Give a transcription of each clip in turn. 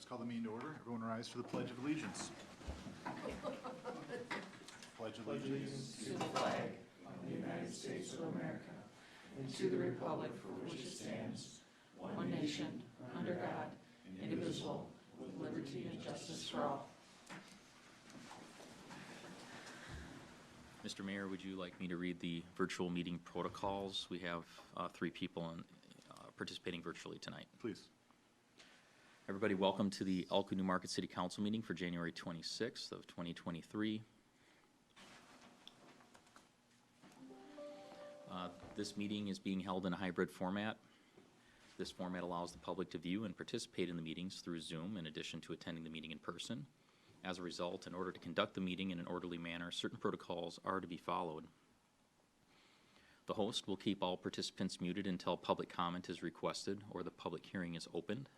Call the meeting to order. Everyone rise for the Pledge of Allegiance. Pledge of allegiance to the flag of the United States of America and to the republic for which it stands, one nation, under God, indivisible, with liberty and justice for all. Mr. Mayor, would you like me to read the virtual meeting protocols? We have 3 people participating virtually tonight. Please. Everybody, welcome to the Elko New Market City Council meeting for January 26th of 2023. This meeting is being held in a hybrid format. This format allows the public to view and participate in the meetings through Zoom in addition to attending the meeting in person. As a result, in order to conduct the meeting in an orderly manner, certain protocols are to be followed. The host will keep all participants muted until public comment is requested or the public hearing is opened.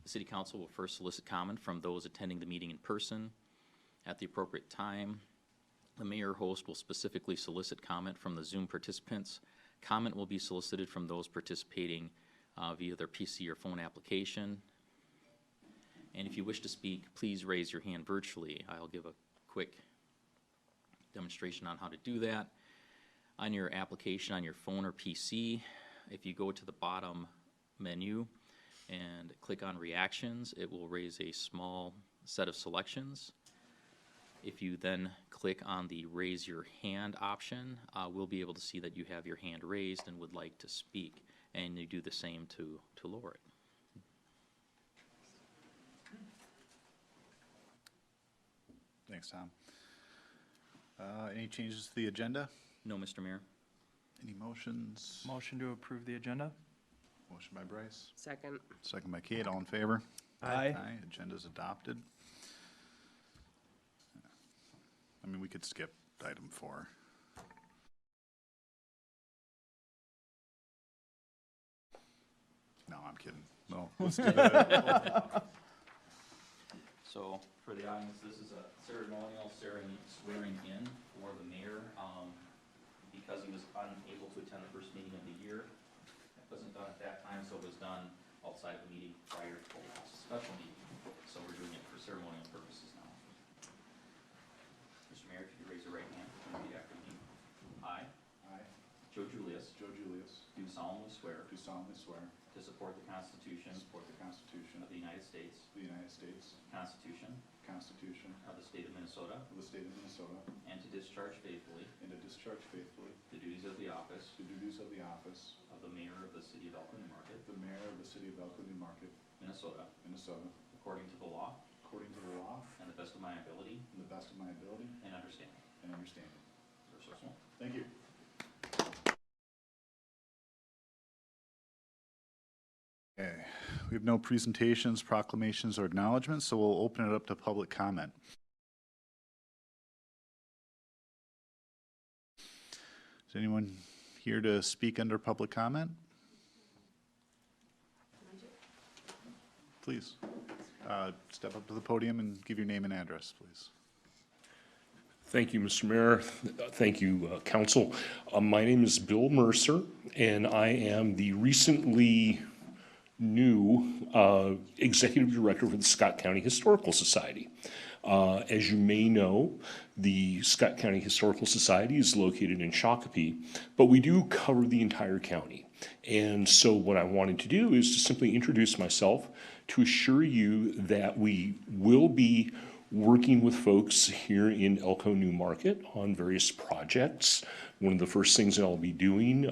The City Council will first solicit comment from those attending the meeting in person. At the appropriate time, the mayor or host will specifically solicit comment from the Zoom participants. Comment will be solicited from those participating via their PC or phone application. And if you wish to speak, please raise your hand virtually. I'll give a quick demonstration on how to do that. On your application on your phone or PC, if you go to the bottom menu and click on reactions, it will raise a small set of selections. If you then click on the raise your hand option, we'll be able to see that you have your hand raised and would like to speak, and you do the same to lower it. Thanks, Tom. Any changes to the agenda? No, Mr. Mayor. Any motions? Motion to approve the agenda? Motion by Bryce. Second. Second by Kate. All in favor? Aye. Agenda's adopted. I mean, we could skip item 4. No, I'm kidding. No, let's do that. So, for the audience, this is a ceremonial swearing in for the mayor. Because he was unable to attend the first meeting of the year, it wasn't done at that time, so it was done outside of the meeting prior to the last special meeting. So we're doing it for ceremonial purposes now. Mr. Mayor, could you raise your right hand and repeat after me? I, Joe Julius, do solemnly swear to support the Constitution of the United States, Constitution of the State of Minnesota, and to discharge faithfully the duties of the office of the mayor of the city of Elko New Market, Minnesota, according to the law and the best of my ability and understanding. You're so small. Thank you. Okay, we have no presentations, proclamations, or acknowledgements, so we'll open it up to public comment. Is anyone here to speak under public comment? Please, step up to the podium and give your name and address, please. Thank you, Mr. Mayor. Thank you, Council. My name is Bill Mercer, and I am the recently new Executive Director for the Scott County Historical Society. As you may know, the Scott County Historical Society is located in Shakopee, but we do cover the entire county. And so what I wanted to do is to simply introduce myself to assure you that we will be working with folks here in Elko New Market on various projects. One of the first things that I'll be doing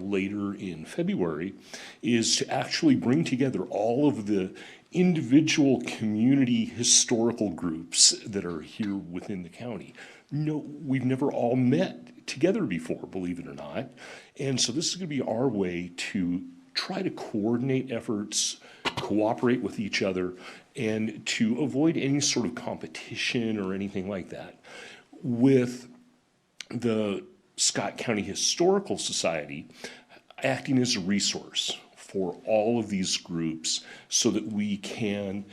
later in February is to actually bring together all of the individual community historical groups that are here within the county. No, we've never all met together before, believe it or not. And so this is going to be our way to try to coordinate efforts, cooperate with each other, and to avoid any sort of competition or anything like that. With the Scott County Historical Society acting as a resource for all of these groups so that we can,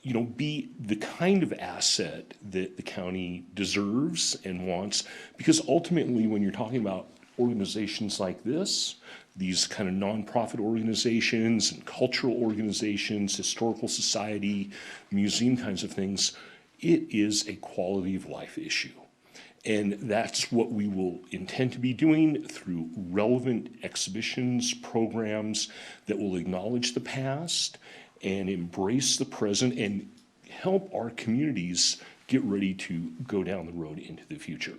you know, be the kind of asset that the county deserves and wants. Because ultimately, when you're talking about organizations like this, these kind of nonprofit organizations and cultural organizations, historical society, museum kinds of things, it is a quality of life issue. And that's what we will intend to be doing through relevant exhibitions, programs that will acknowledge the past and embrace the present and help our communities get ready to go down the road into the future.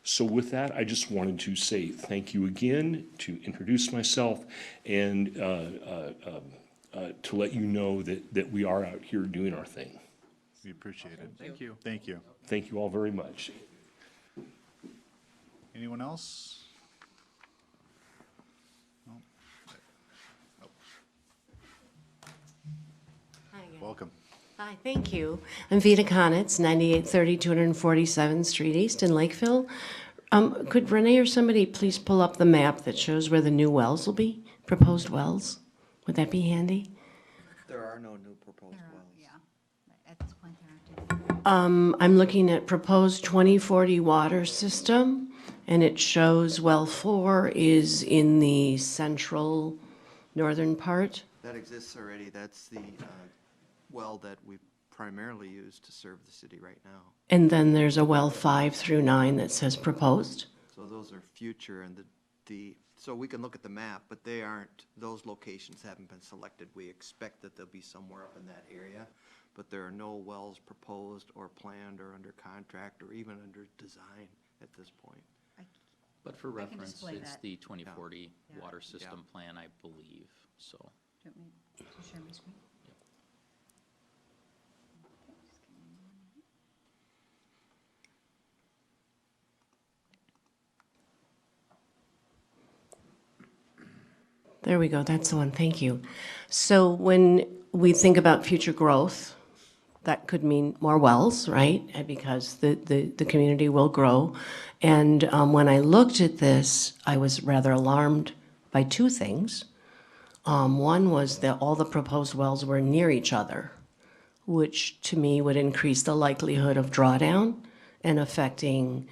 So with that, I just wanted to say thank you again, to introduce myself, and to let you know that we are out here doing our thing. We appreciate it. Thank you. Thank you. Thank you all very much. Anyone else? No? Hi again. Welcome. Hi, thank you. I'm Vita Conitz, 9830 247th Street East in Lakeville. Could Renee or somebody please pull up the map that shows where the new wells will be, proposed wells? Would that be handy? There are no new proposed wells. Yeah, at this point, there aren't any. I'm looking at proposed 2040 water system, and it shows well 4 is in the central northern part. That exists already. That's the well that we primarily use to serve the city right now. And then there's a well 5 through 9 that says proposed. So those are future, and so we can look at the map, but they aren't, those locations haven't been selected. We expect that they'll be somewhere up in that area, but there are no wells proposed or planned or under contract or even under design at this point. But for I can reference, display it's that. the 2040 Yeah. water system plan, I believe, so. Do you want me to share my screen? There we go, that's the one, thank you. So when we think about future growth, that could mean more wells, right? Because the community will grow. And when I looked at this, I was rather alarmed by 2 things. One was that all the proposed wells were near each other, which to me would increase the likelihood of drawdown and affecting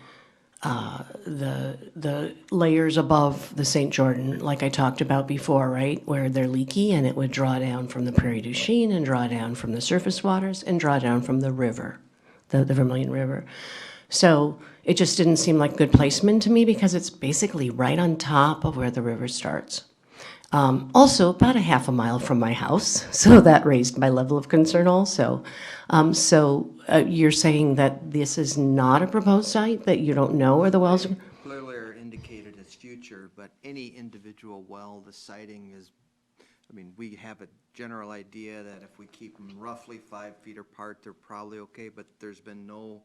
the layers above the St. Jordan, like I talked about before, right, where they're leaky, and it would draw down from the Prairie du Chien and draw down from the surface waters and draw down from the river, the Vermilion River. So it just didn't seem like good placement to me because it's basically right on top of where the river starts. Also, about a half a mile from my house, so that raised my level of concern also. You're saying that this is not a proposed site, that you don't know where the wells are? Clearly are indicated as future, but any individual well, the siting is, I mean, we have a general idea that if we keep them roughly 5 feet apart, they're probably okay, but there's been no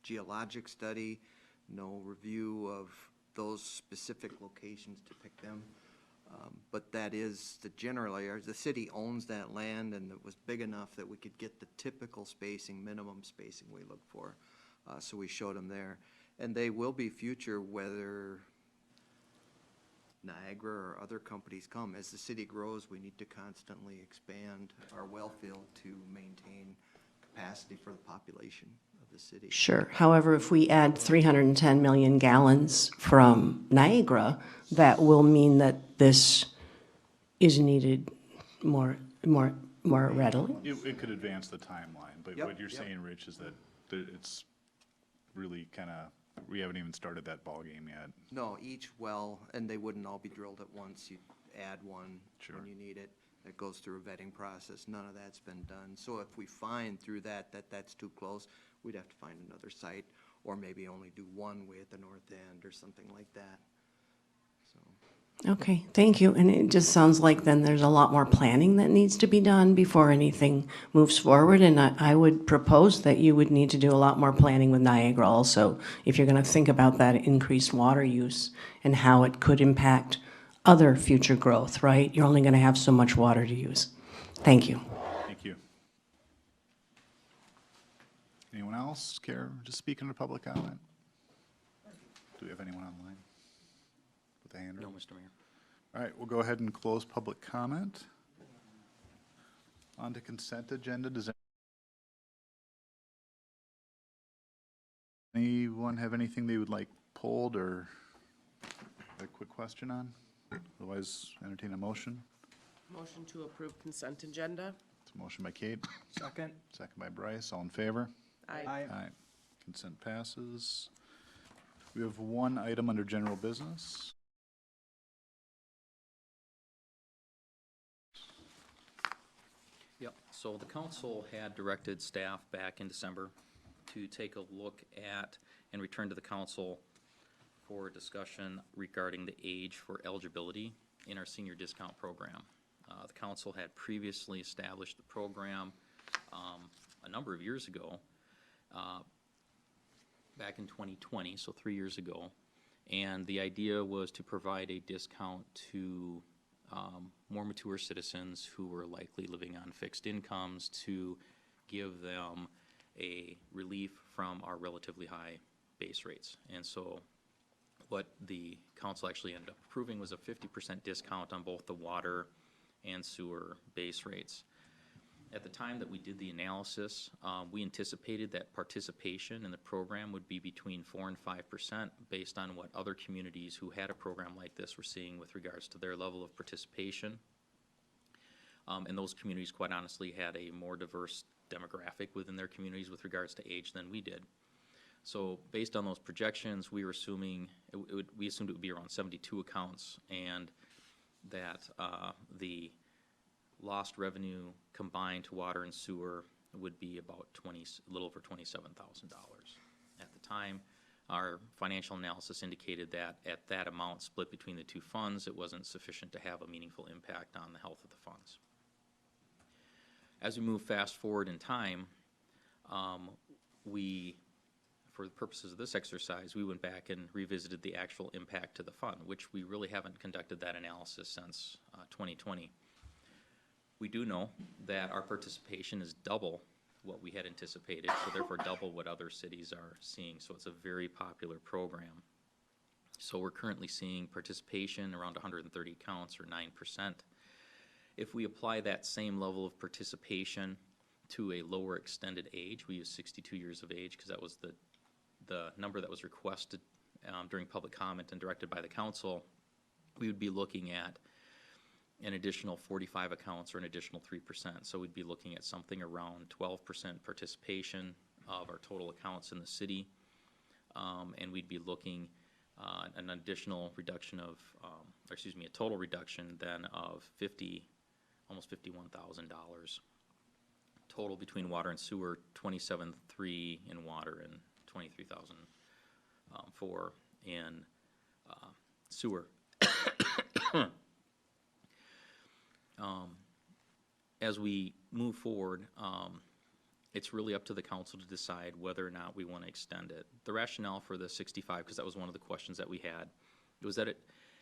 geologic study, no review of those specific locations to pick them. But that is the general area. The city owns that land, and it was big enough that we could get the typical spacing, minimum spacing we look for. So we showed them there. And they will be future whether Niagara or other companies come. As the city grows, we need to constantly expand our well field to maintain capacity for the population of the city. Sure. However, if we add 310 million gallons from Niagara, that will mean that this is needed more readily. It could advance the timeline, but Yep, what you're yep. saying, Rich, is that it's really kind of, we haven't even started that ballgame yet. No, each well, and they wouldn't all be drilled at once. You add one Sure. when you need it. It goes through a vetting process. None of that's been done. So if we find through that that's too close, we'd have to find another site, or maybe only do one way at the north end or something like that. So, Okay, thank you. And it just sounds like then there's a lot more planning that needs to be done before anything moves forward. And I would propose that you would need to do a lot more planning with Niagara also, if you're going to think about that increased water use and how it could impact other future growth, right? You're only going to have so much water to use. Thank you. Thank you. Anyone else care to speak under public comment? Do we have anyone online with a hand No, raised? Mr. Mayor. All right, we'll go ahead and close public comment. On to consent agenda. Does anyone have anything they would like pulled or a quick question on? Otherwise, entertain a motion. Motion to approve consent agenda. It's a motion by Kate, Second. second by Bryce. All in favor? Aye. Aye. Consent passes. We have one item under general business. Yep, so the council had directed staff back in December to take a look at and return to the council for discussion regarding the age for eligibility in our senior discount program. The council had previously established the program a number of years ago, back in 2020, so 3 years ago. And the idea was to provide a discount to more mature citizens who were likely living on fixed incomes, to give them a relief from our relatively high base rates. And so what the council actually ended up approving was a 50% discount on both the water and sewer base rates. At the time that we did the analysis, we anticipated that participation in the program would be between 4 and 5% based on what other communities who had a program like this were seeing with regards to their level of participation. And those communities, quite honestly, had a more diverse demographic within their communities with regards to age than we did. So based on those projections, we were assuming, we assumed it would be around 72 accounts, and that the lost revenue combined to water and sewer would be about a little over $27,000. At the time, our financial analysis indicated that at that amount split between the two funds, it wasn't sufficient to have a meaningful impact on the health of the funds. As we move fast forward in time, for the purposes of this exercise, we went back and revisited the actual impact to the fund, which we really haven't conducted that analysis since 2020. We do know that our participation is double what we had anticipated, so therefore double what other cities are seeing. So it's a very popular program. So we're currently seeing participation around 130 accounts, or 9%. If we apply that same level of participation to a lower extended age, we use 62 years of age because that was the number that was requested during public comment and directed by the council, we would be looking at an additional 45 accounts, or an additional 3%. So we'd be looking at something around 12% participation of our total accounts in the city. And we'd be looking an additional reduction of, a total reduction then of almost $51,000 total between water and sewer, $27,300 in water and $23,004 in sewer. As we move forward, it's really up to the council to decide whether or not we want to extend it. The rationale for the 65, because that was one of the questions that we had, was that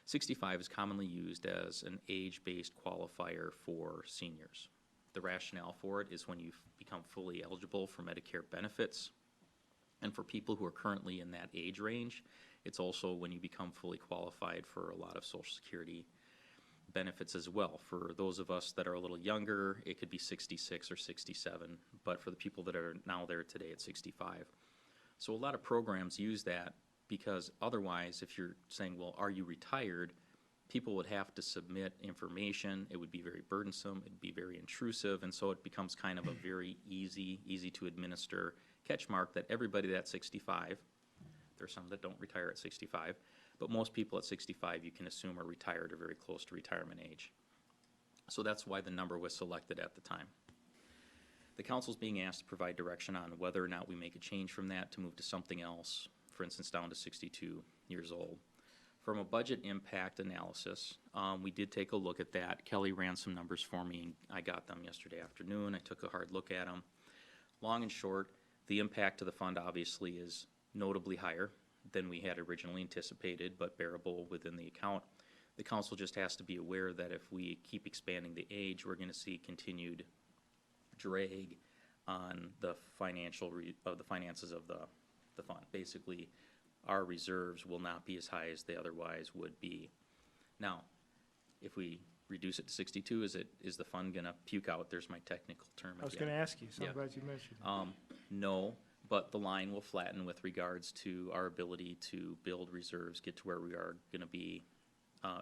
65 is commonly used as an age-based qualifier for seniors. The rationale for it is when you become fully eligible for Medicare benefits, and for people who are currently in that age range, it's also when you become fully qualified for a lot of Social Security benefits as well. For those of us that are a little younger, it could be 66 or 67, but for the people that are now there today, it's 65. So a lot of programs use that because otherwise, if you're saying, well, are you retired, people would have to submit information. It would be very burdensome. It'd be very intrusive, and so it becomes kind of a very easy to administer catch mark that everybody that's 65, there are some that don't retire at 65, but most people at 65 you can assume are retired or very close to retirement age. So that's why the number was selected at the time. The council's being asked to provide direction on whether or not we make a change from that to move to something else, for instance, down to 62 years old. From a budget impact analysis, we did take a look at that. Kelly ran some numbers for me, and I got them yesterday afternoon. I took a hard look at them. Long and short, the impact to the fund obviously is notably higher than we had originally anticipated, but bearable within the account. The council just has to be aware that if we keep expanding the age, we're going to see continued drag on the finances of the fund. Basically, our reserves will not be as high as they otherwise would be. Now, if we reduce it to 62, is the fund going to puke out? There's my technical term again. I was going to ask you, so Yeah. I'm glad you mentioned it. No, but the line will flatten with regards to our ability to build reserves, get to where we are going to be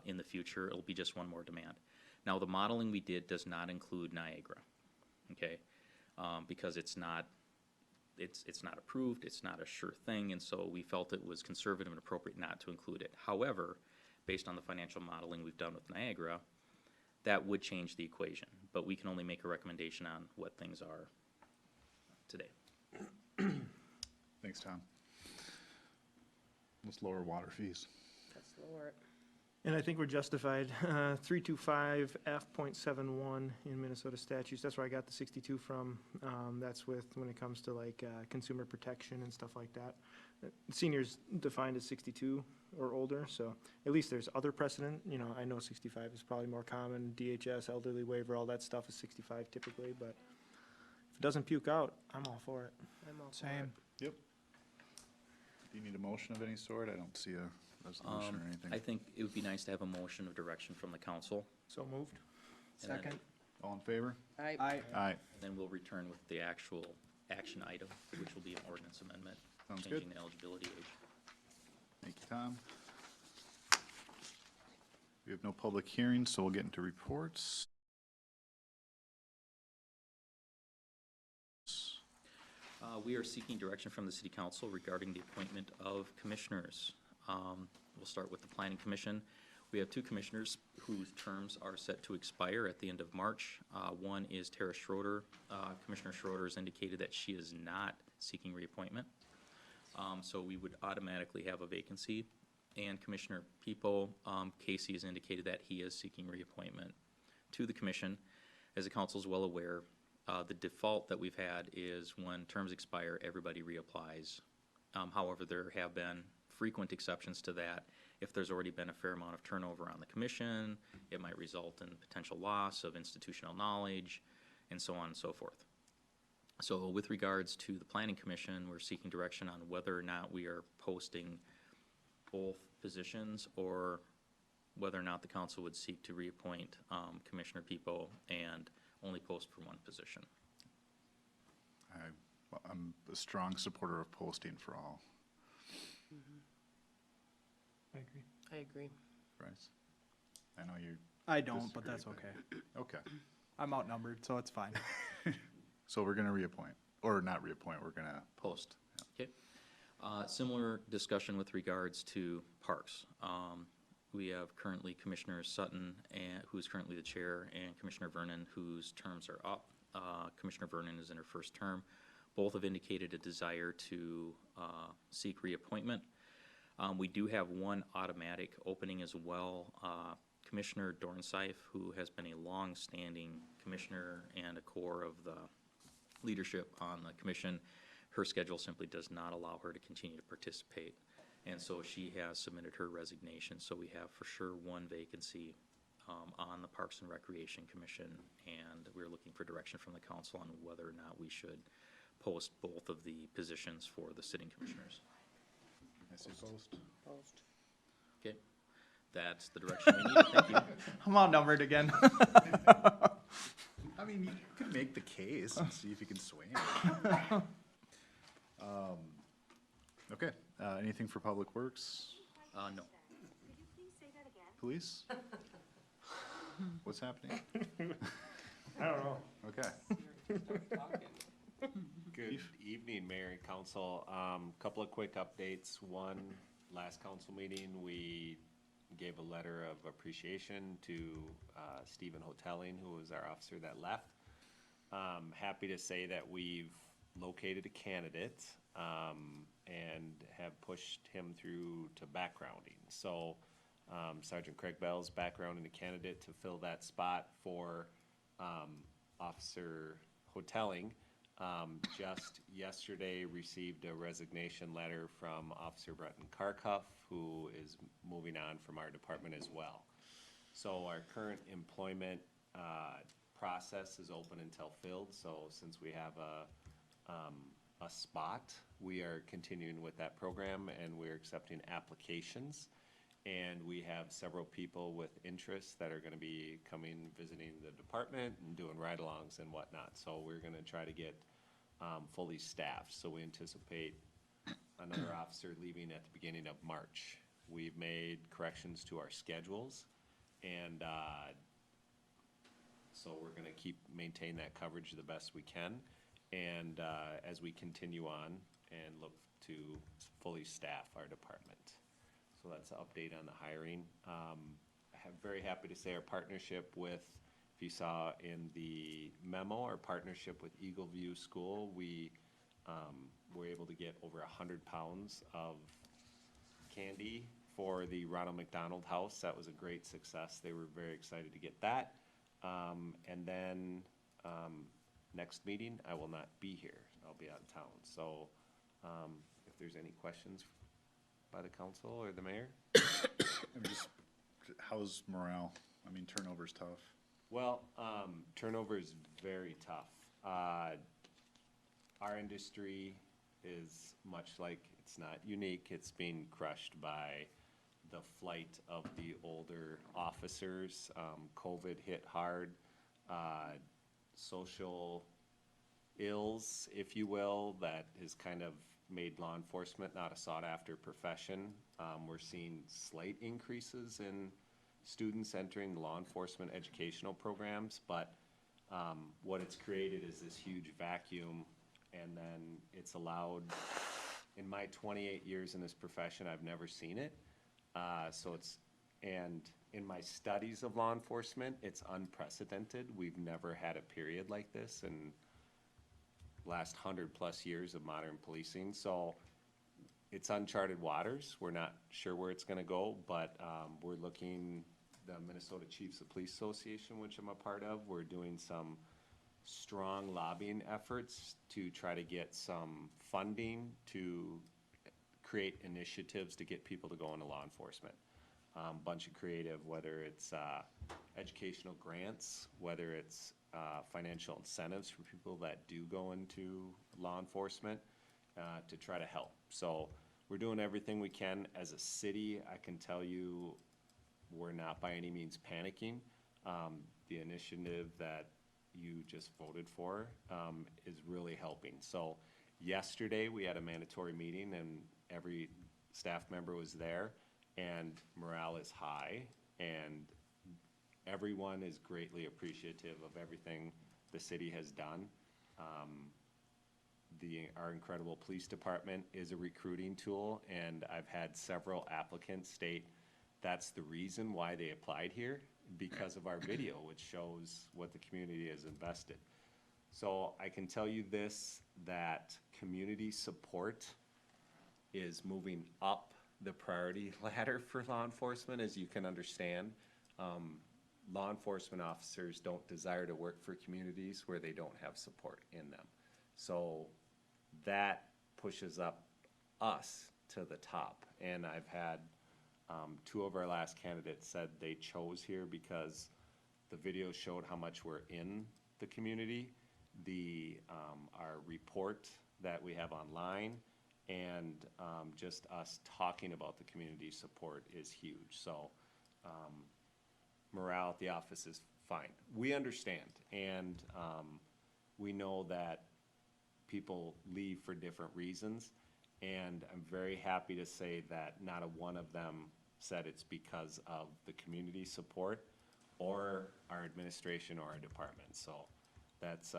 in the future. It'll be just one more demand. Now, the modeling we did does not include Niagara, okay? Because it's not approved, it's not a sure thing, and so we felt it was conservative and appropriate not to include it. However, based on the financial modeling we've done with Niagara, that would change the equation, but we can only make a recommendation on what things are today. Thanks, Tom. Let's lower water fees. Let's lower it. And I think we're justified. 325F.71 in Minnesota statutes, that's where I got the 62 from. That's with, when it comes to like consumer protection and stuff like that. Seniors defined as 62 or older, so at least there's other precedent. You know, I know 65 is probably more common, DHS, elderly waiver, all that stuff is 65 typically, but if it doesn't puke out, I'm all for it. I'm all for Same. Yep. Do you need a motion of any sort? I don't see a resolution or anything. I think it would be nice to have a motion of direction from the council. So moved. And then- Second. All in favor? it. Aye. Aye. Then we'll return with the actual action item, which will be an ordinance amendment, Sounds good. changing the eligibility age. Thank you, Tom. We have no public hearings, so we'll get into reports. We are seeking direction from the city council regarding the appointment of commissioners. We'll start with the planning commission. We have two commissioners whose terms are set to expire at the end of March. One is Tara Schroeder. Commissioner Schroeder has indicated that she is not seeking reappointment. So we would automatically have a vacancy. And Commissioner People, Casey has indicated that he is seeking reappointment to the commission. As the council is well aware, the default that we've had is when terms expire, everybody reapplies. However, there have been frequent exceptions to that. If there's already been a fair amount of turnover on the commission, it might result in potential loss of institutional knowledge, and so on and so forth. So with regards to the planning commission, we're seeking direction on whether or not we are posting both positions, or whether or not the council would seek to reappoint Commissioner People and only post for one position. I'm a strong supporter of posting for all. I agree. I agree. Bryce? I know you. I don't, but disagree, that's okay. Okay. I'm outnumbered, so it's fine. So we're gonna reappoint, or not reappoint, we're gonna Post. Okay. Similar discussion with regards to parks. We have currently Commissioner Sutton, who's currently the chair, and Commissioner Vernon, whose terms are up. Commissioner Vernon is in her first term. Both have indicated a desire to seek reappointment. We do have one automatic opening as well. Commissioner Dornsife, who has been a long-standing commissioner and a core of the leadership on the commission, her schedule simply does not allow her to continue to participate. And so she has submitted her resignation. So we have for sure one vacancy on the Parks and Recreation Commission, and we're looking for direction from the council on whether or not we should post both of the positions for the sitting commissioners. I say post. Post. Okay, that's the direction we need. Thank you. I'm outnumbered again. I mean, you could make the case and see if you can sway him. Okay, anything for Public Works? No. Police? What's happening? I don't know. Okay. Good evening, Mayor and Council. Couple of quick updates. One, last council meeting, we gave a letter of appreciation to Stephen Hoteling, who was our officer that left. Happy to say that we've located a candidate and have pushed him through to backgrounding. So Sergeant Craig Bell's backgrounding a candidate to fill that spot for Officer Hoteling. Just yesterday received a resignation letter from Officer Breton Karkoff, who is moving on from our department as well. So our current employment process is open until filled. So since we have a spot, we are continuing with that program, and we're accepting applications. And we have several people with interests that are gonna be coming, visiting the department and doing ride-alongs and whatnot. So we're gonna try to get fully staffed. So we anticipate another officer leaving at the beginning of March. We've made corrections to our schedules, and so we're gonna maintain that coverage the best we can. And as we continue on and look to fully staff our department. So that's an update on the hiring. I'm very happy to say our partnership with, if you saw in the memo, our partnership with Eagle View School, we were able to get over 100 pounds of candy for the Ronald McDonald House. That was a great success. They were very excited to get that. And then next meeting, I will not be here. I'll be out of town. So if there's any questions by the council or the mayor? How's morale? I mean, turnover's tough. Well, turnover is very tough. Our industry is much like, it's not unique, it's being crushed by the flight of the older officers. COVID hit hard. Social ills, if you will, that has kind of made law enforcement not a sought-after profession. We're seeing slight increases in students entering law enforcement educational programs, but what it's created is this huge vacuum, and then it's allowed, in my 28 years in this profession, I've never seen it. And in my studies of law enforcement, it's unprecedented. We've never had a period like this in last 100+ years of modern policing. So it's uncharted waters. We're not sure where it's gonna go, but we're looking, the Minnesota Chiefs of Police Association, which I'm a part of, we're doing some strong lobbying efforts to try to get some funding to create initiatives to get people to go into law enforcement. Bunch of creative, whether it's educational grants, whether it's financial incentives for people that do go into law enforcement to try to help. So we're doing everything we can. As a city, I can tell you we're not by any means panicking. The initiative that you just voted for is really helping. So yesterday we had a mandatory meeting and every staff member was there, and morale is high, and everyone is greatly appreciative of everything the city has done. Our incredible police department is a recruiting tool, and I've had several applicants state that's the reason why they applied here, because of our video, which shows what the community has invested. So I can tell you this, that community support is moving up the priority ladder for law enforcement, as you can understand. Law enforcement officers don't desire to work for communities where they don't have support in them. So that pushes up us to the top. And I've had two of our last candidates said they chose here because the video showed how much we're in the community, our report that we have online, and just us talking about the community support is huge. So morale at the office is fine. We understand, and we know that people leave for different reasons, and I'm very happy to say that not a one of them said it's because of the community support or our administration or our department. So that's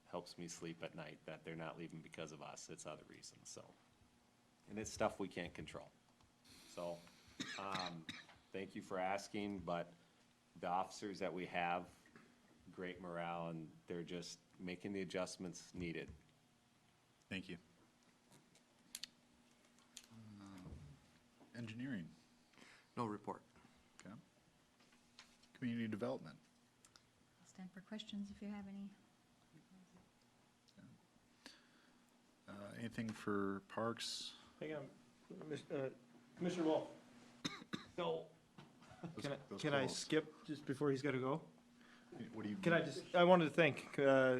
helps me sleep at night, that they're not leaving because of us, it's other reasons. So, and it's stuff we can't control. So thank you for asking, but the officers that we have, great morale, and they're just making the adjustments needed. Thank you. Engineering, No report. okay. Community development, I'll stand for questions if you have any. anything for parks? Hang on, Commissioner Wolf. No. Can I close. skip just before he's gotta go? What do you? I wanted to thank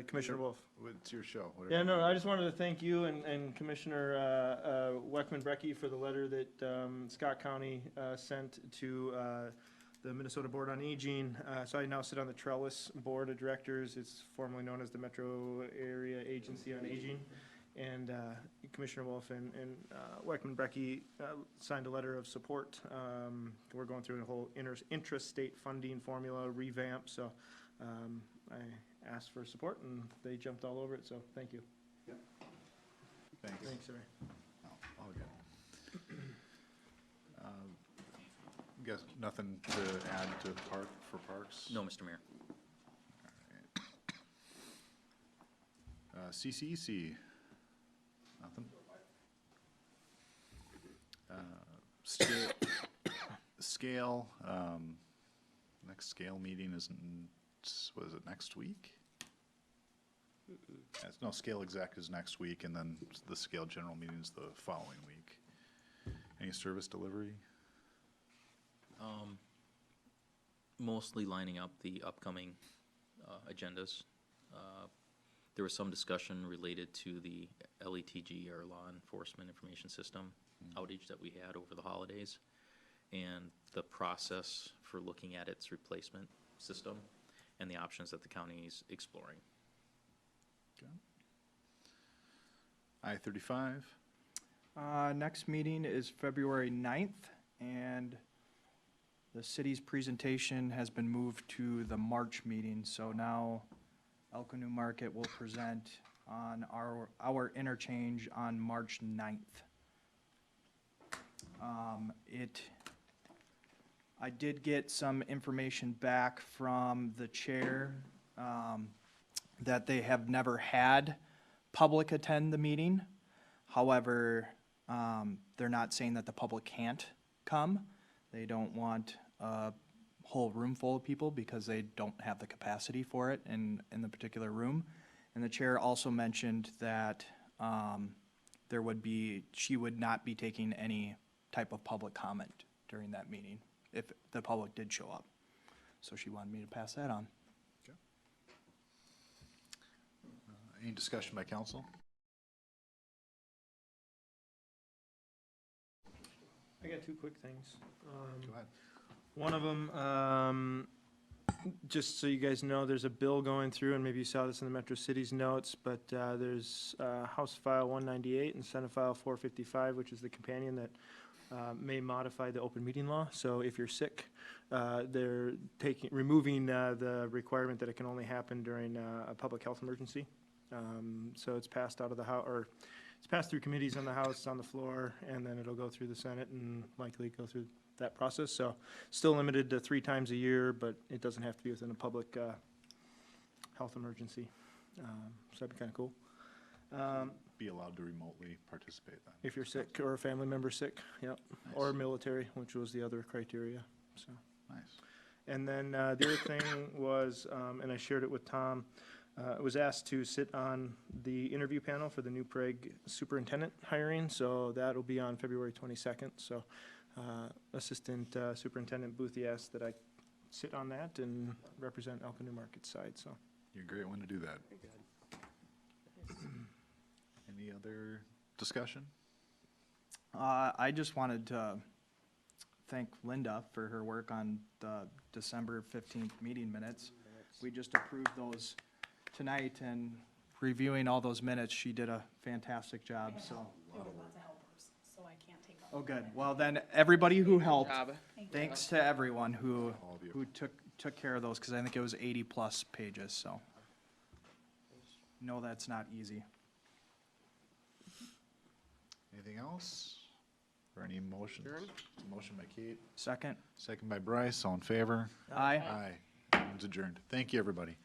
Commissioner Wolf. It's your show. whatever Yeah, you no, want. I just wanted to thank you and Commissioner Weckman-Brecky for the letter that Scott County sent to the Minnesota Board on Aging. So I now sit on the Trellis Board of Directors. It's formerly known as the Metro Area Agency on Aging. And Commissioner Wolf and Weckman Brecky signed a letter of support. We're going through a whole intrastate funding formula revamp, so I asked for support, and they jumped all over it, so thank you. Thanks. Thanks, sir. Oh, all good. Guess nothing to add to parks? No, Mr. Mayor. CCEC, nothing. Scale, next scale meeting isn't, what is it, next week? No, scale exec is next week, and then the scale general meeting is the following week. Any service delivery? Mostly lining up the upcoming agendas. There was some discussion related to the LETG, our Law Enforcement Information System outage that we had over the holidays, and the process for looking at its replacement system and the options that the county is exploring. Okay. I-35, Next meeting is February 9th, and the city's presentation has been moved to the March meeting, so now Elko New Market will present on our interchange on March 9th. I did get some information back from the chair, that they have never had public attend the meeting. However, they're not saying that the public can't come. They don't want a whole room full of people because they don't have the capacity for it in the particular room. And the chair also mentioned that she would not be taking any type of public comment during that meeting if the public did show up. So she wanted me to pass that on. any discussion by council? I got two quick things. Go ahead. One of them, just so you guys know, there's a bill going through, and maybe you saw this in the Metro Cities notes, but there's House File 198 and Senate File 455, which is the companion that may modify the open meeting law. So if you're sick, they're removing the requirement that it can only happen during a public health emergency. So it's passed out of the House, or it's passed through committees on the House, on the floor, and then it'll go through the Senate and likely go through that process. So still limited to 3 times a year, but it doesn't have to be within a public health emergency. So that'd be kind of cool. Be allowed to remotely participate then. If you're sick or a family member sick, yep. Nice. Or military, which was the other criteria, so. Nice. And then the other thing was, and I shared it with Tom, I was asked to sit on the interview panel for the new Prague superintendent hiring, so that'll be on February 22nd. So Assistant Superintendent Boothie asked that I sit on that and represent Elko New Market side, so. You're a great one to do that. Any other discussion? I just wanted to thank Linda for her work on the December 15th meeting minutes. We just approved those tonight, and reviewing all those minutes, she did a fantastic job, so. Lots of helpers, so I can't take all. Oh, good. Well, then, everybody who helped, Thank you. thanks to everyone who All of you. took care of those, because I think it was 80-plus pages, so. No, that's not easy. Anything else? Or any motions? Motion by Kate, Second? second by Bryce, all in favor? Aye. Aye. It's adjourned. Thank you, everybody.